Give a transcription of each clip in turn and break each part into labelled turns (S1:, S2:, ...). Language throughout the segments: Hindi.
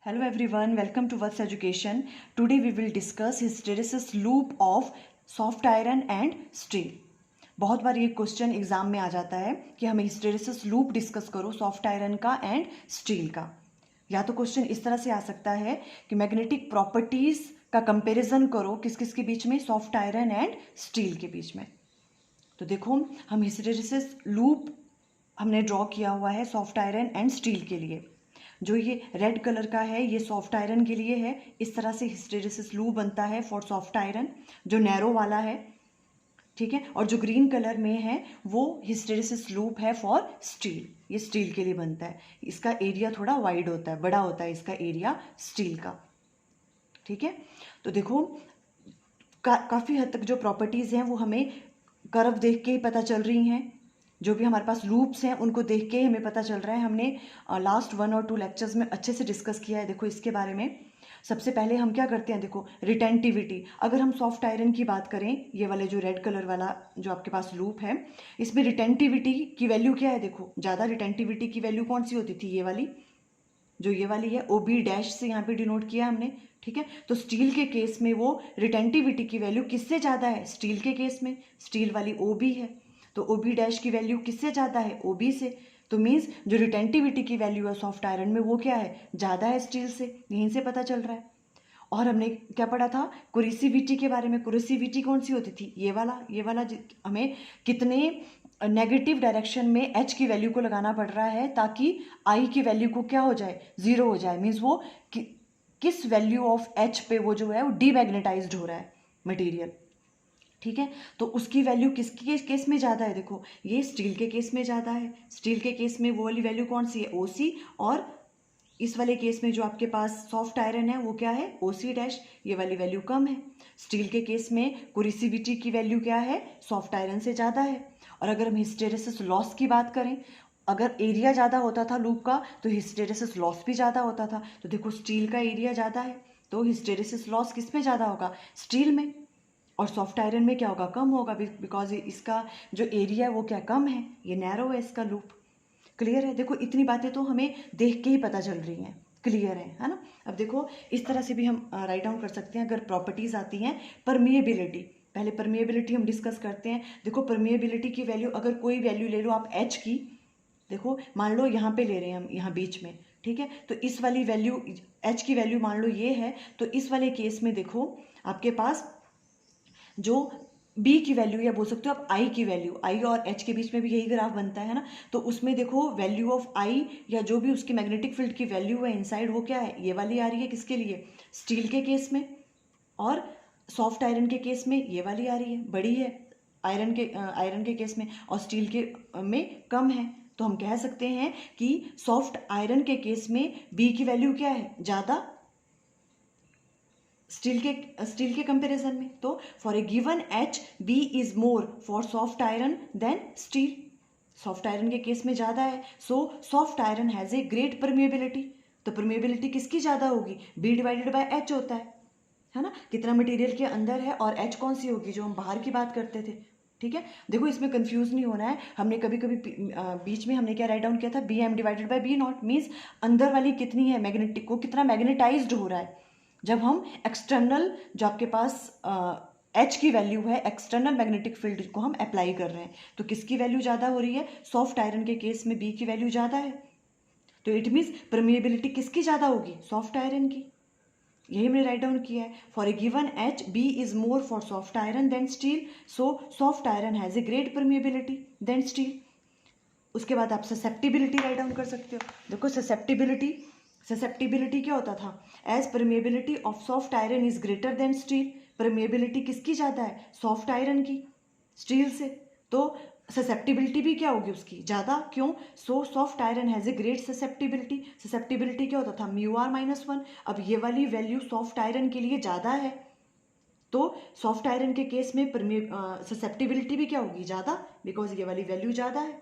S1: Hello everyone, welcome to What's Education. Today we will discuss hysteresis loop of soft iron and steel. बहुत बार ये क्वेश्चन एग्जाम में आ जाता है कि हमें हिस्टेरेसिस लूप डिस्कस करो सॉफ्ट आयरन का एंड स्टील का। या तो क्वेश्चन इस तरह से आ सकता है कि मैग्नेटिक प्रॉपर्टीज का कंपैरिजन करो किस किस के बीच में, सॉफ्ट आयरन एंड स्टील के बीच में। तो देखो हम हिस्टेरेसिस लूप हमने ड्रॉ किया हुआ है सॉफ्ट आयरन एंड स्टील के लिए। जो ये रेड कलर का है ये सॉफ्ट आयरन के लिए है। इस तरह से हिस्टेरेसिस लूप बनता है फॉर सॉफ्ट आयरन, जो नैरो वाला है, ठीक है। और जो ग्रीन कलर में है वो हिस्टेरेसिस लूप है फॉर स्टील, ये स्टील के लिए बनता है। इसका एरिया थोड़ा वाइड होता है, बड़ा होता है इसका एरिया स्टील का, ठीक है। तो देखो काफ़ी हद तक जो प्रॉपर्टीज़ हैं वो हमें कर्व देख के ही पता चल रही हैं। जो भी हमारे पास लूप्स हैं उनको देख के हमें पता चल रहा है। हमने लास्ट 1 और 2 लेक्चर्स में अच्छे से डिस्कस किया है देखो इसके बारे में। सबसे पहले हम क्या करते हैं, देखो रिटेंटिविटी। अगर हम सॉफ्ट आयरन की बात करें, ये वाले जो रेड कलर वाला जो आपके पास लूप है, इसमें रिटेंटिविटी की वैल्यू क्या है, देखो ज़्यादा रिटेंटिविटी की वैल्यू कौन सी होती थी, ये वाली, जो ये वाली है OB डैश से यहाँ पे डिनोट किया हमने, ठीक है। तो स्टील के केस में वो रिटेंटिविटी की वैल्यू किससे ज़्यादा है, स्टील के केस में स्टील वाली OB है, तो OB डैश की वैल्यू किससे ज़्यादा है, OB से। तो मीन्स जो रिटेंटिविटी की वैल्यू है सॉफ्ट आयरन में वो क्या है, ज़्यादा है स्टील से, यहीं से पता चल रहा है। और हमने क्या पढ़ा था कोरिसिविटी के बारे में। कोरिसिविटी कौन सी होती थी, ये वाला हमें कितने नेगेटिव डायरेक्शन में H की वैल्यू को लगाना पड़ रहा है ताकि I की वैल्यू को क्या हो जाए, 0 हो जाए। मीन्स वो किस वैल्यू ऑफ H पे वो जो है वो डीमैग्नेटाइज्ड हो रहा है मटेरियल, ठीक है। तो उसकी वैल्यू किसके केस में ज़्यादा है, देखो ये स्टील के केस में ज़्यादा है। स्टील के केस में वो वाली वैल्यू कौन सी है, OC, और इस वाले केस में जो आपके पास सॉफ्ट आयरन है वो क्या है, OC डैश, ये वाली वैल्यू कम है। स्टील के केस में कोरिसिविटी की वैल्यू क्या है, सॉफ्ट आयरन से ज़्यादा है। और अगर हम हिस्टेरेसिस लॉस की बात करें, अगर एरिया ज़्यादा होता था लूप का तो हिस्टेरेसिस लॉस भी ज़्यादा होता था। तो देखो स्टील का एरिया ज़्यादा है तो हिस्टेरेसिस लॉस किस में ज़्यादा होगा, स्टील में। और सॉफ्ट आयरन में क्या होगा, कम होगा, बिकॉज इसका जो एरिया है वो क्या कम है, ये नैरो है इसका लूप। क्लियर है। देखो इतनी बातें तो हमें देख के ही पता चल रही हैं, क्लियर है ना। अब देखो इस तरह से भी हम राइट डाउन कर सकते हैं। अगर प्रॉपर्टीज आती हैं परमिएबिलिटी, पहले परमिएबिलिटी हम डिस्कस करते हैं। देखो परमिएबिलिटी की वैल्यू, अगर कोई वैल्यू ले लो आप H की, देखो मान लो यहाँ पे ले रहे हैं हम, यहाँ बीच में, ठीक है। तो इस वाली वैल्यू H की वैल्यू मान लो ये है, तो इस वाले केस में देखो आपके पास जो B की वैल्यू, या बोल सकते हो आप I की वैल्यू, I और H के बीच में भी यही ग्राफ बनता है ना। तो उसमें देखो वैल्यू ऑफ I या जो भी उसकी मैग्नेटिक फील्ड की वैल्यू है इनसाइड वो क्या है, ये वाली आ रही है, किसके लिए, स्टील के केस में। और सॉफ्ट आयरन के केस में ये वाली आ रही है, बड़ी है आयरन के केस में, और स्टील के में कम है। तो हम कह सकते हैं कि सॉफ्ट आयरन के केस में B की वैल्यू क्या है, ज़्यादा स्टील के कंपैरिजन में। तो for a given H B is more for soft iron than steel, soft iron के केस में ज़्यादा है। So soft iron has a great permeability. तो परमिएबिलिटी किसकी ज़्यादा होगी, B डिवाइडेड बाय H होता है ना, कितना मटेरियल के अंदर है, और H कौन सी होगी, जो हम बाहर की बात करते थे, ठीक है। देखो इसमें कंफ्यूज नहीं होना है। हमने कभी कभी बीच में हमने क्या राइट डाउन किया था, BM divided by B not, means अंदर वाली कितनी है, मैग्नेटिक को कितना मैग्नेटाइज्ड हो रहा है। जब हम एक्सटर्नल जो आपके पास H की वैल्यू है, एक्सटर्नल मैग्नेटिक फील्ड को हम अप्लाई कर रहे हैं, तो किसकी वैल्यू ज़्यादा हो रही है, सॉफ्ट आयरन के केस में B की वैल्यू ज़्यादा है। तो इट मीन्स परमिएबिलिटी किसकी ज़्यादा होगी, सॉफ्ट आयरन की। यही हमने राइट डाउन किया है। For a given H B is more for soft iron than steel, so soft iron has a great permeability than steel. उसके बाद आप ससेप्टिबिलिटी राइट डाउन कर सकते हो। देखो ससेप्टिबिलिटी क्या होता था, as permeability of soft iron is greater than steel. Permeability किसकी ज़्यादा है, सॉफ्ट आयरन की, स्टील से। तो ससेप्टिबिलिटी भी क्या होगी उसकी, ज़्यादा, क्यों, सो soft iron has a great susceptibility. Susceptibility क्या होता था, μr-1। अब ये वाली वैल्यू सॉफ्ट आयरन के लिए ज़्यादा है, तो सॉफ्ट आयरन के केस में ससेप्टिबिलिटी भी क्या होगी, ज़्यादा, बिकॉज ये वाली वैल्यू ज़्यादा है,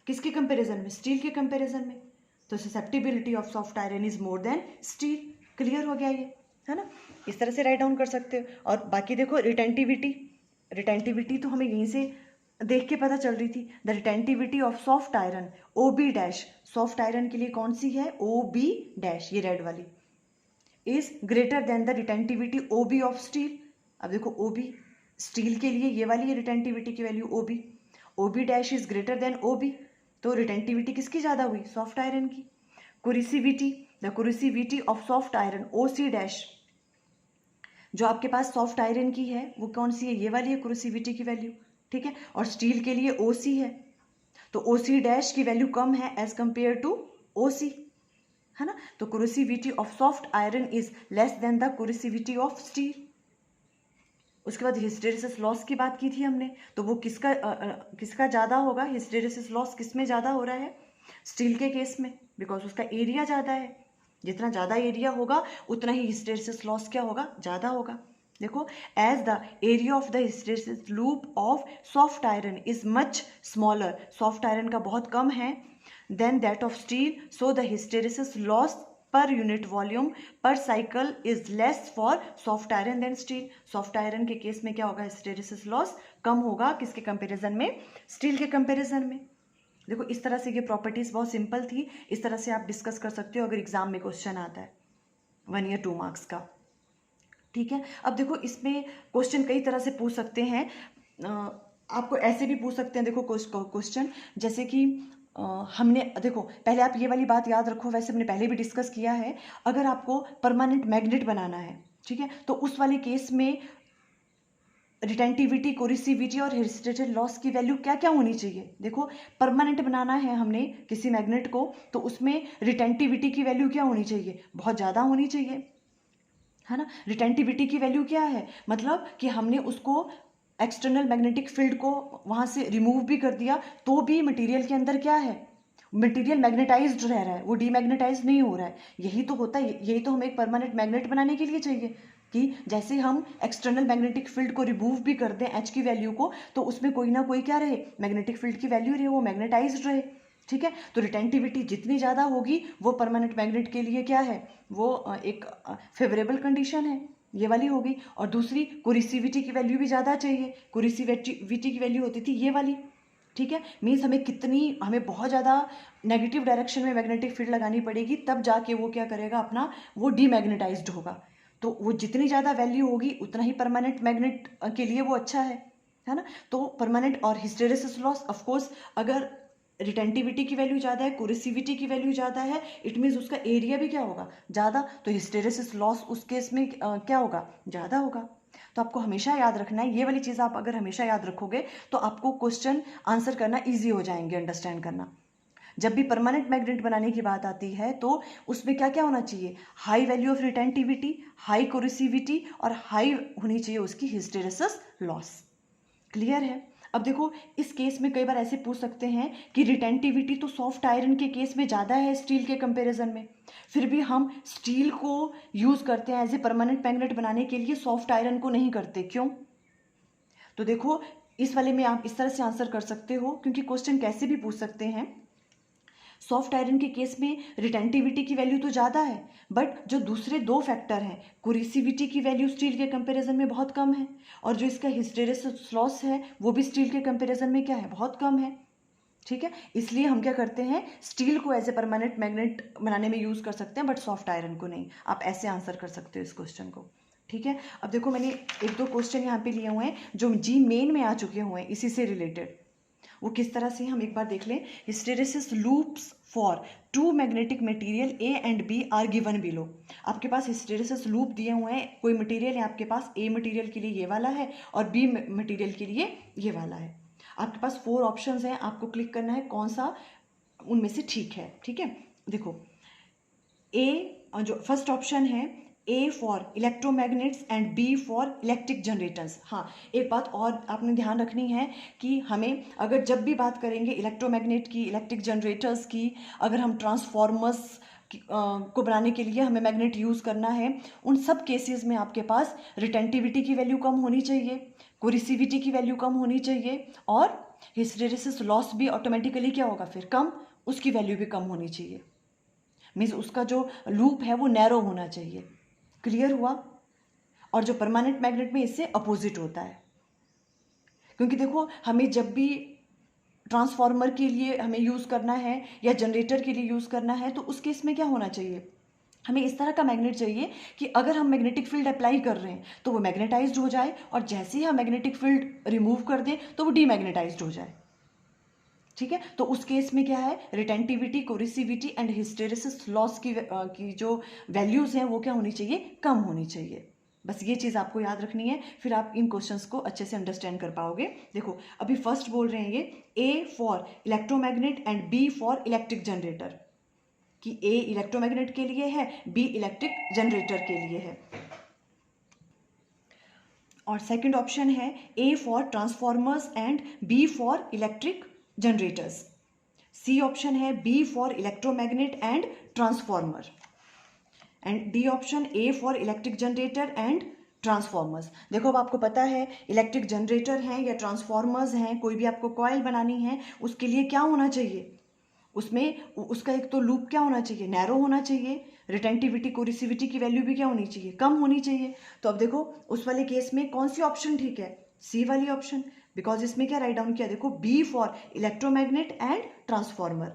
S1: किसके कंपैरिजन में, स्टील के कंपैरिजन में। तो susceptibility of soft iron is more than steel. Clear हो गया ये, है ना। इस तरह से राइट डाउन कर सकते हो। और बाकी देखो रिटेंटिविटी तो हमें यहीं से देख के पता चल रही थी। The retentivity of soft iron O B dash, soft iron के लिए कौन सी है, ओ बी डैश, ये रेड वाली, is greater than the retentivity O B of steel. अब देखो ओ बी स्टील के लिए ये वाली है रिटेंटिविटी की value O B dash is greater than O B, तो रिटेंटिविटी किसकी ज़्यादा हुई, सॉफ्ट आयरन की। Coercivity, the coercivity of soft iron O C dash, जो आपके पास सॉफ्ट आयरन की है वो कौन सी है, ये वाली है कुरिसिविटी की वैल्यू, ठीक है। और स्टील के लिए ओ सी है, तो ओ सी डैश की वैल्यू कम है as compare to O C, है ना। तो coercivity of soft iron is less than the coercivity of steel. उसके बाद हिस्टेरेसिस लॉस की बात की थी हमने, तो वो किसका ज़्यादा होगा, हिस्टेरेसिस लॉस किस में ज़्यादा हो रहा है, स्टील के केस में, बिकॉज उसका एरिया ज़्यादा है। जितना ज़्यादा एरिया होगा उतना ही हिस्टेरेसिस लॉस क्या होगा, ज़्यादा होगा। देखो, as the area of the hysteresis loop of soft iron is much smaller, soft iron का बहुत कम है, then that of steel, so the hysteresis loss per unit volume per cycle is less for soft iron than steel. Soft iron के केस में क्या होगा, हिस्टेरेसिस लॉस कम होगा, किसके कंपैरिजन में, स्टील के कंपैरिजन में। देखो इस तरह से ये प्रॉपर्टीज बहुत सिंपल थी, इस तरह से आप डिस्कस कर सकते हो अगर एग्जाम में क्वेश्चन आता है 1 या 2 मार्क्स का, ठीक है। अब देखो इसमें क्वेश्चन कई तरह से पूछ सकते हैं, आपको ऐसे भी पूछ सकते हैं, देखो क्वेश्चन जैसे कि हमने देखो पहले आप ये वाली बात याद रखो, वैसे हमने पहले भी डिस्कस किया है, अगर आपको परमानेंट मैग्नेट बनाना है, ठीक है, तो उस वाले केस में रिटेंटिविटी, कोरिसिविटी और हिस्टेरेसिस लॉस की वैल्यू क्या क्या होनी चाहिए। देखो परमानेंट बनाना है हमने किसी मैग्नेट को, तो उसमें रिटेंटिविटी की वैल्यू क्या होनी चाहिए, बहुत ज़्यादा होनी चाहिए, है ना। रिटेंटिविटी की वैल्यू क्या है, मतलब कि हमने उसको एक्सटर्नल मैग्नेटिक फील्ड को वहाँ से रिमूव भी कर दिया तो भी मटेरियल के अंदर क्या है, मटेरियल मैग्नेटाइज्ड रह रहा है, वो डीमैग्नेटाइज नहीं हो रहा है। यही तो होता है, यही तो हमें एक परमानेंट मैग्नेट बनाने के लिए चाहिए कि जैसे हम एक्सटर्नल मैग्नेटिक फील्ड को रिमूव भी कर दें एच की वैल्यू को, तो उसमें कोई ना कोई क्या रहे, मैग्नेटिक फील्ड की वैल्यू रहे, वो मैग्नेटाइज्ड रहे, ठीक है। तो रिटेंटिविटी जितनी ज़्यादा होगी वो परमानेंट मैग्नेट के लिए क्या है, वो एक फेवरेबल कंडीशन है, ये वाली होगी। और दूसरी कुरिसिविटी की वैल्यू भी ज़्यादा चाहिए, कुरिसिविटी की वैल्यू होती थी ये वाली, ठीक है। मीन्स हमें बहुत ज़्यादा नेगेटिव डायरेक्शन में मैग्नेटिक फील्ड लगानी पड़ेगी, तब जाके वो क्या करेगा अपना, वो डीमैग्नेटाइज्ड होगा। तो वो जितनी ज़्यादा वैल्यू होगी उतना ही परमानेंट मैग्नेट के लिए वो अच्छा है ना। तो परमानेंट और हिस्टेरेसिस लॉस, ऑफकोर्स अगर रिटेंटिविटी की वैल्यू ज़्यादा है, कुरिसिविटी की वैल्यू ज़्यादा है, इट मीन्स उसका एरिया भी क्या होगा, ज़्यादा, तो हिस्टेरेसिस लॉस उस केस में क्या होगा, ज़्यादा होगा। तो आपको हमेशा याद रखना है, ये वाली चीज़ आप अगर हमेशा याद रखोगे तो आपको क्वेश्चन आंसर करना ईजी हो जाएंगे, अंडरस्टैंड करना। जब भी परमानेंट मैग्नेट बनाने की बात आती है तो उसमें क्या क्या होना चाहिए, high value of retentivity, high coercivity और हाई होनी चाहिए उसकी हिस्टेरेसिस लॉस। क्लियर है। अब देखो इस केस में कई बार ऐसे पूछ सकते हैं कि रिटेंटिविटी तो सॉफ्ट आयरन के केस में ज़्यादा है स्टील के कंपैरिजन में, फिर भी हम स्टील को यूज़ करते हैं एज ए परमानेंट मैग्नेट बनाने के लिए, सॉफ्ट आयरन को नहीं करते, क्यों। तो देखो इस वाले में आप इस तरह से आंसर कर सकते हो, क्योंकि क्वेश्चन कैसे भी पूछ सकते हैं, सॉफ्ट आयरन के केस में रिटेंटिविटी की वैल्यू तो ज़्यादा है, बट जो दूसरे दो फैक्टर हैं, कुरिसिविटी की वैल्यू स्टील के कंपैरिजन में बहुत कम है, और जो इसका हिस्टेरेसिस लॉस है वो भी स्टील के कंपैरिजन में क्या है, बहुत कम है, ठीक है। इसलिए हम क्या करते हैं, स्टील को एज ए परमानेंट मैग्नेट बनाने में यूज़ कर सकते हैं, बट सॉफ्ट आयरन को नहीं। आप ऐसे आंसर कर सकते हो इस क्वेश्चन को, ठीक है। अब देखो मैंने 1-2 क्वेश्चन यहाँ पे लिए हुए हैं जो जी मेन में आ चुके हुए हैं इसी से रिलेटेड, वो किस तरह से हम एक बार देख लें। Hysteresis loops for two magnetic material A and B are given below. आपके पास हिस्टेरेसिस लूप दिए हुए हैं, कोई मटेरियल है आपके पास, ए मटेरियल के लिए ये वाला है और बी मटेरियल के लिए ये वाला है। आपके पास 4 ऑप्शंस हैं, आपको क्लिक करना है कौन सा उनमें से ठीक है, ठीक है। देखो ए, जो फर्स्ट ऑप्शन है, A for electromagnets and B for electric generators. हाँ, एक बात और आपने ध्यान रखनी है कि हमें अगर जब भी बात करेंगे इलेक्ट्रोमैग्नेट की, इलेक्ट्रिक जनरेटर्स की, अगर हम ट्रांसफॉर्मर्स को बनाने के लिए हमें मैग्नेट यूज़ करना है, उन सब केसेस में आपके पास रिटेंटिविटी की वैल्यू कम होनी चाहिए, कोरिसिविटी की वैल्यू कम होनी चाहिए, और हिस्टेरेसिस लॉस भी ऑटोमेटिकली क्या होगा फिर, कम, उसकी वैल्यू भी कम होनी चाहिए। मीन्स उसका जो लूप है वो नैरो होना चाहिए। क्लियर हुआ। और जो परमानेंट मैग्नेट में इससे अपोजिट होता है, क्योंकि देखो हमें जब भी ट्रांसफार्मर के लिए हमें यूज़ करना है या जनरेटर के लिए यूज़ करना है, तो उस केस में क्या होना चाहिए, हमें इस तरह का मैग्नेट चाहिए कि अगर हम मैग्नेटिक फील्ड अप्लाई कर रहे हैं तो वो मैग्नेटाइज्ड हो जाए, और जैसे ही हम मैग्नेटिक फील्ड रिमूव कर दें तो वो डीमैग्नेटाइज्ड हो जाए। ठीक है, तो उस केस में क्या है, रिटेंटिविटी, कोरिसिविटी एंड हिस्टेरेसिस लॉस की जो वैल्यूज़ हैं वो क्या होनी चाहिए, कम होनी चाहिए। बस ये चीज़ आपको याद रखनी है, फिर आप इन क्वेश्चंस को अच्छे से अंडरस्टैंड कर पाओगे। देखो अभी फर्स्ट बोल रहे हैं ये A for electromagnet and B for electric generator, कि ए इलेक्ट्रोमैग्नेट के लिए है, बी इलेक्ट्रिक जनरेटर के लिए है। और सेकंड ऑप्शन है A for transformers and B for electric generators. C option है B for electromagnet and transformer, and D option A for electric generator and transformers. देखो अब आपको पता है इलेक्ट्रिक जनरेटर हैं या ट्रांसफॉर्मर्स हैं, कोई भी आपको कॉइल बनानी है उसके लिए क्या होना चाहिए, उसमें उसका एक तो लूप क्या होना चाहिए, नैरो होना चाहिए, रिटेंटिविटी, कोरिसिविटी की वैल्यू भी क्या होनी चाहिए, कम होनी चाहिए। तो अब देखो उस वाले केस में कौन सी ऑप्शन ठीक है, सी वाली ऑप्शन, बिकॉज इसमें क्या राइट डाउन किया, देखो B for electromagnet and transformer.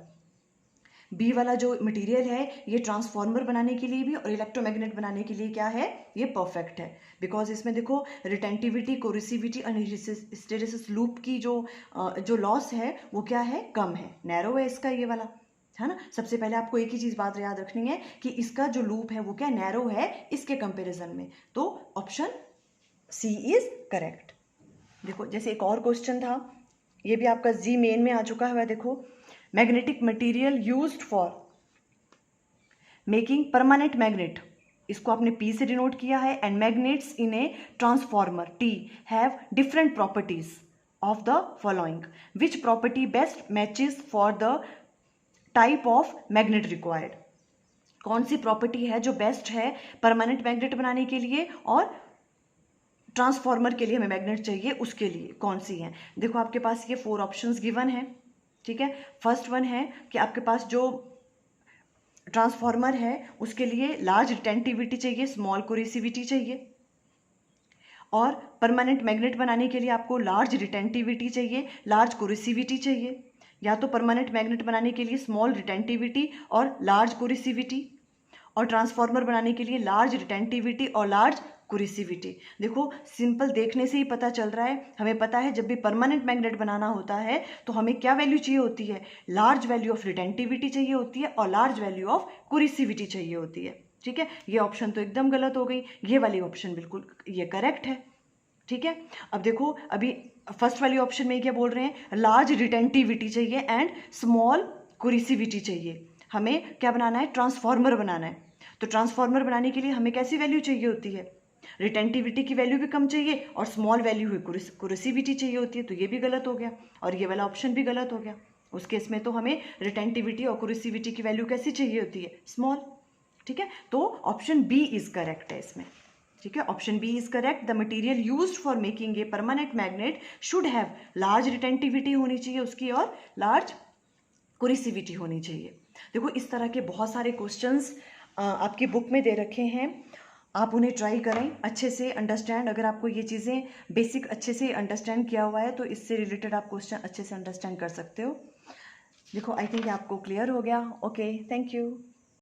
S1: B वाला जो मटेरियल है ये ट्रांसफॉर्मर बनाने के लिए भी और इलेक्ट्रोमैग्नेट बनाने के लिए क्या है, ये परफेक्ट है, बिकॉज इसमें देखो रिटेंटिविटी, कोरिसिविटी और हिस्टेरेसिस लूप की जो लॉस है वो क्या है, कम है, नैरो है इसका ये वाला, है ना। सबसे पहले आपको एक ही चीज़ बात याद रखनी है कि इसका जो लूप है वो क्या नैरो है इसके कंपेरिजन में, तो ऑप्शन सी इज करेक्ट। देखो जैसे एक और क्वेश्चन था, ये भी आपका जी मेन में आ चुका है, देखो magnetic material used for making permanent magnet, इसको आपने P से डिनोट किया है, and magnets in A transformer T have different properties of the following, which property best matches for the type of magnet required. कौन सी प्रॉपर्टी है जो बेस्ट है परमानेंट मैग्नेट बनाने के लिए और ट्रांसफॉर्मर के लिए हमें मैग्नेट चाहिए उसके लिए, कौन सी है। देखो आपके पास ये 4 ऑप्शंस गिवन है, ठीक है। फर्स्ट वन है कि आपके पास जो ट्रांसफॉर्मर है उसके लिए लार्ज रिटेंटिविटी चाहिए, स्मॉल कोरिसिविटी चाहिए, और परमानेंट मैग्नेट बनाने के लिए आपको लार्ज रिटेंटिविटी चाहिए, लार्ज कोरिसिविटी चाहिए, या तो परमानेंट मैग्नेट बनाने के लिए स्मॉल रिटेंटिविटी और लार्ज कोरिसिविटी, और ट्रांसफॉर्मर बनाने के लिए लार्ज रिटेंटिविटी और लार्ज कोरिसिविटी। देखो सिंपल देखने से ही पता चल रहा है, हमें पता है जब भी परमानेंट मैग्नेट बनाना होता है तो हमें क्या वैल्यू चाहिए होती है, लार्ज वैल्यू ऑफ रिटेंटिविटी चाहिए होती है और लार्ज वैल्यू ऑफ कोरिसिविटी चाहिए होती है, ठीक है। ये ऑप्शन तो एकदम गलत हो गई, ये वाली ऑप्शन बिल्कुल ये करेक्ट है, ठीक है। अब देखो अभी फर्स्ट वाली ऑप्शन में क्या बोल रहे हैं, लार्ज रिटेंटिविटी चाहिए एंड स्मॉल कोरिसिविटी चाहिए, हमें क्या बनाना है, ट्रांसफॉर्मर बनाना है। तो ट्रांसफॉर्मर बनाने के लिए हमें कैसी वैल्यू चाहिए होती है, रिटेंटिविटी की वैल्यू भी कम चाहिए और स्मॉल वैल्यू है कोरिसिविटी चाहिए होती है, तो ये भी गलत हो गया और ये वाला ऑप्शन भी गलत हो गया। उस केस में तो हमें रिटेंटिविटी और कोरिसिविटी की वैल्यू कैसी चाहिए होती है, स्मॉल, ठीक है। तो ऑप्शन बी इज करेक्ट है इसमें, ठीक है। Option B is correct, the material used for making a permanent magnet should have large retentivity होनी चाहिए उसकी और लार्ज कोरिसिविटी होनी चाहिए। देखो इस तरह के बहुत सारे क्वेश्चंस आपकी बुक में दे रखे हैं, आप उन्हें ट्राई करें अच्छे से अंडरस्टैंड। अगर आपको ये चीज़ें बेसिक अच्छे से अंडरस्टैंड किया हुआ है तो इससे रिलेटेड आप क्वेश्चन अच्छे से अंडरस्टैंड कर सकते हो। देखो आई थिंक आपको क्लियर हो गया। Okay, thank you.